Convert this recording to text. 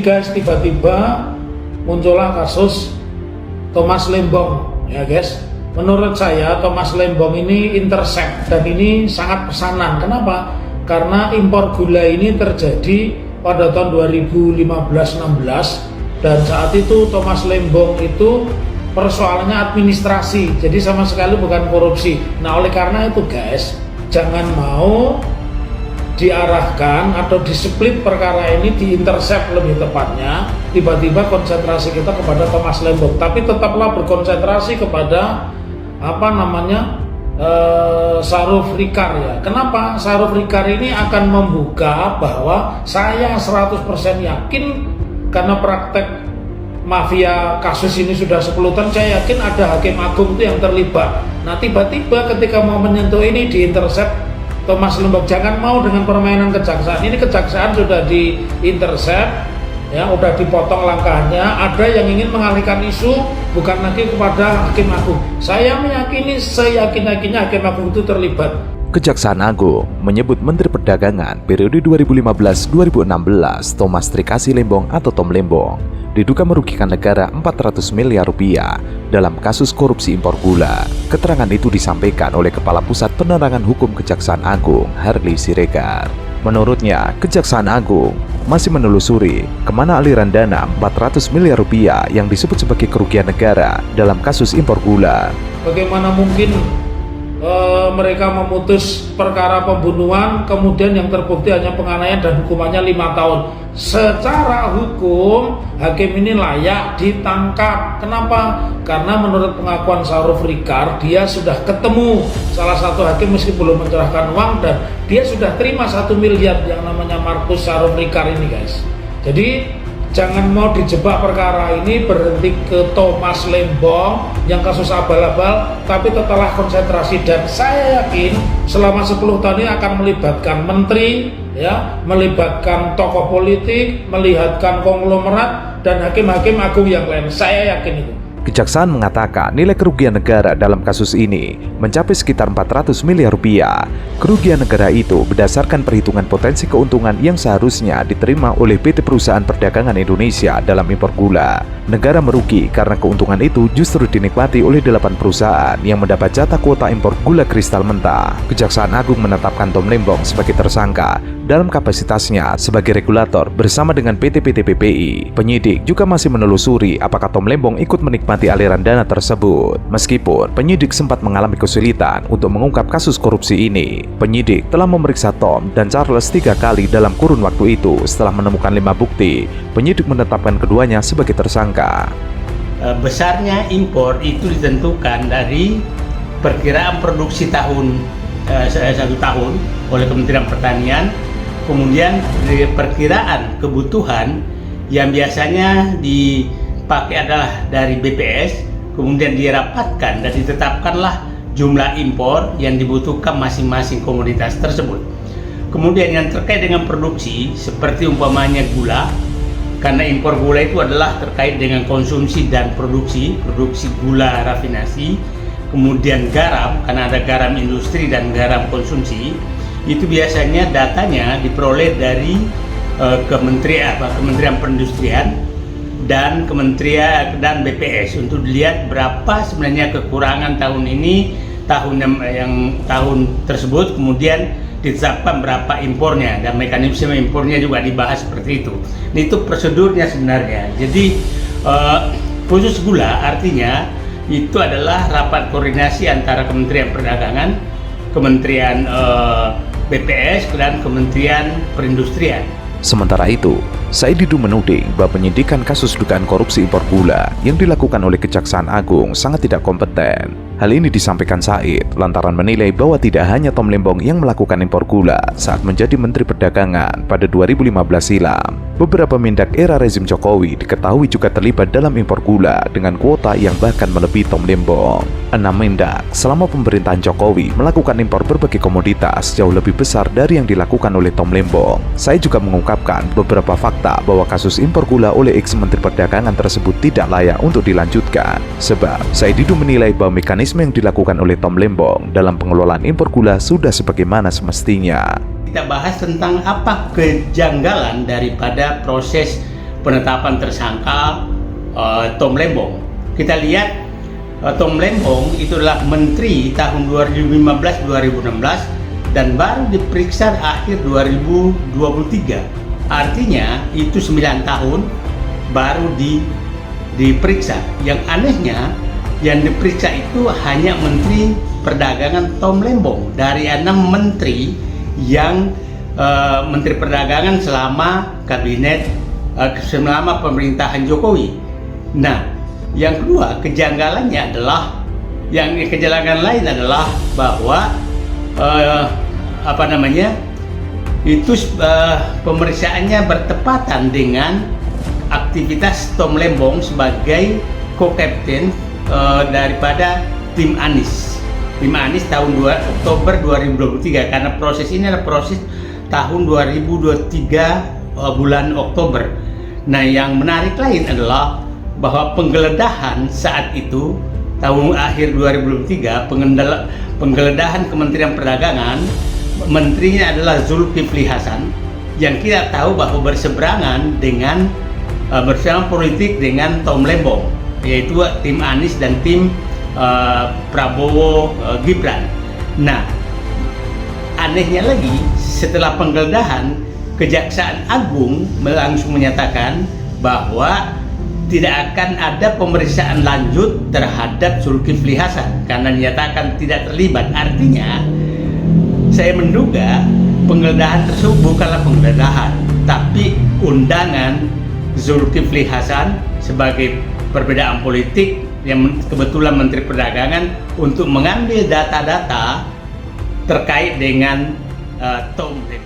guys, tiba-tiba muncullah kasus Thomas Lembong ya guys. Menurut saya Thomas Lembong ini intercept dan ini sangat pesanan. Kenapa? Karena impor gula ini terjadi pada tahun 2015-16 dan saat itu Thomas Lembong itu persoalannya administrasi, jadi sama sekali bukan korupsi. Nah oleh karena itu guys, jangan mau diarahkan atau displit perkara ini, diintercept lebih tepatnya, tiba-tiba konsentrasi kita kepada Thomas Lembong, tapi tetaplah berkonsentrasi kepada Saruf Rikar ya. Kenapa? Saruf Rikar ini akan membuka bahwa saya 100% yakin karena praktek mafia kasus ini sudah 10 tahun, saya yakin ada hakim agung itu yang terlibat. Nah tiba-tiba ketika mau menyentuh ini diintercept Thomas Lembong. Jangan mau dengan permainan kejaksaan. Ini kejaksaan sudah di-intercept, ya, udah dipotong langkahnya. Ada yang ingin mengalihkan isu bukan lagi kepada Hakim Agung. Saya meyakini, seyakin-yakinnya Hakim Agung itu terlibat. Kejaksaan Agung menyebut Menteri Perdagangan periode 2015-2016 Thomas Trikasih Lembong atau Tom Lembong diduga merugikan negara 400 miliar rupiah dalam kasus korupsi impor gula. Keterangan itu disampaikan oleh Kepala Pusat Penerangan Hukum Kejaksaan Agung, Harley Siregar. Menurutnya, Kejaksaan Agung masih menelusuri kemana aliran dana 400 miliar rupiah yang disebut sebagai kerugian negara dalam kasus impor gula. Bagaimana mungkin mereka memutus perkara pembunuhan, kemudian yang terbukti hanya penganiayaan dan hukumannya 5 tahun. Secara hukum, hakim ini layak ditangkap. Kenapa? Karena menurut pengakuan Saruf Rikar, dia sudah ketemu salah satu hakim meski belum menyerahkan uang, dan dia sudah terima 1 miliar yang namanya Markus Saruf Rikar ini guys. Jadi jangan mau dijebak perkara ini berhenti ke Thomas Lembong yang kasus abal-abal, tapi tetaplah konsentrasi. Dan saya yakin selama 10 tahun ini akan melibatkan menteri, ya, melibatkan tokoh politik, melibatkan konglomerat dan hakim-hakim agung yang lain. Saya yakin itu. Kejaksaan mengatakan nilai kerugian negara dalam kasus ini mencapai sekitar 400 miliar rupiah. Kerugian negara itu berdasarkan perhitungan potensi keuntungan yang seharusnya diterima oleh PT Perusahaan Perdagangan Indonesia dalam impor gula. Negara merugi karena keuntungan itu justru dinikmati oleh 8 perusahaan yang mendapat jatah kuota impor gula kristal mentah. Kejaksaan Agung menetapkan Tom Lembong sebagai tersangka dalam kapasitasnya sebagai regulator bersama dengan PT-PT PPI. Penyidik juga masih menelusuri apakah Tom Lembong ikut menikmati aliran dana tersebut. Meskipun penyidik sempat mengalami kesulitan untuk mengungkap kasus korupsi ini, penyidik telah memeriksa Tom dan Charles 3 kali dalam kurun waktu itu. Setelah menemukan 5 bukti, penyidik menetapkan keduanya sebagai tersangka. Besarnya impor itu ditentukan dari perkiraan produksi tahun 1 tahun oleh Kementerian Pertanian, kemudian dari perkiraan kebutuhan yang biasanya dipakai adalah dari BPS, kemudian dirapatkan dan ditetapkanlah jumlah impor yang dibutuhkan masing-masing komoditas tersebut. Kemudian yang terkait dengan produksi seperti umpamanya gula, karena impor gula itu adalah terkait dengan konsumsi dan produksi gula rafinasi, kemudian garam karena ada garam industri dan garam konsumsi. Itu biasanya datanya diperoleh dari Kementerian Perindustrian dan Kementerian dan BPS untuk dilihat berapa sebenarnya kekurangan tahun ini, tahun tersebut, kemudian ditetapkan berapa impornya dan mekanisme impornya juga dibahas seperti itu. Nah, itu prosedurnya sebenarnya. Jadi khusus gula artinya itu adalah rapat koordinasi antara Kementerian Perdagangan, Kementerian BPS dan Kementerian Perindustrian. Sementara itu, Said Didu menuding bahwa penyidikan kasus dugaan korupsi impor gula yang dilakukan oleh Kejaksaan Agung sangat tidak kompeten. Hal ini disampaikan Said lantaran menilai bahwa tidak hanya Tom Lembong yang melakukan impor gula saat menjadi Menteri Perdagangan pada 2015 silam. Beberapa mendak era rezim Jokowi diketahui juga terlibat dalam impor gula dengan kuota yang bahkan melebihi Tom Lembong. 6 mendak selama pemerintahan Jokowi melakukan impor berbagai komoditas jauh lebih besar dari yang dilakukan oleh Tom Lembong. Said juga mengungkapkan beberapa fakta bahwa kasus impor gula oleh ex-Menteri Perdagangan tersebut tidak layak untuk dilanjutkan. Sebab Said Didu menilai bahwa mekanisme yang dilakukan oleh Tom Lembong dalam pengelolaan impor gula sudah sebagaimana semestinya. Kita bahas tentang apa kejanggalan daripada proses penetapan tersangka Tom Lembong. Kita lihat Tom Lembong itu adalah menteri tahun 2015-2016 dan baru diperiksa akhir 2023. Artinya itu 9 tahun baru diperiksa. Yang anehnya yang diperiksa itu hanya Menteri Perdagangan Tom Lembong dari 6 menteri yang Menteri Perdagangan selama selama pemerintahan Jokowi. Nah, yang kedua kejanggalan lain adalah bahwa pemeriksaannya bertepatan dengan aktivitas Tom Lembong sebagai co-captain daripada tim Anies tahun Oktober 2023, karena proses ini adalah proses tahun 2023 bulan Oktober. Nah, yang menarik lain adalah bahwa penggeledahan saat itu tahun akhir 2023, penggeledahan Kementerian Perdagangan, menterinya adalah Zulkifli Hasan, yang kita tahu bahwa berseberangan politik dengan Tom Lembong, yaitu tim Anies dan tim Prabowo Gibran. Nah, anehnya lagi, setelah penggeledahan, Kejaksaan Agung langsung menyatakan bahwa tidak akan ada pemeriksaan lanjut terhadap Zulkifli Hasan karena dinyatakan tidak terlibat. Artinya, saya menduga penggeledahan tersebut bukanlah penggeledahan, tapi undangan Zulkifli Hasan sebagai perbedaan politik yang kebetulan Menteri Perdagangan untuk mengambil data-data terkait dengan Tom Lembong.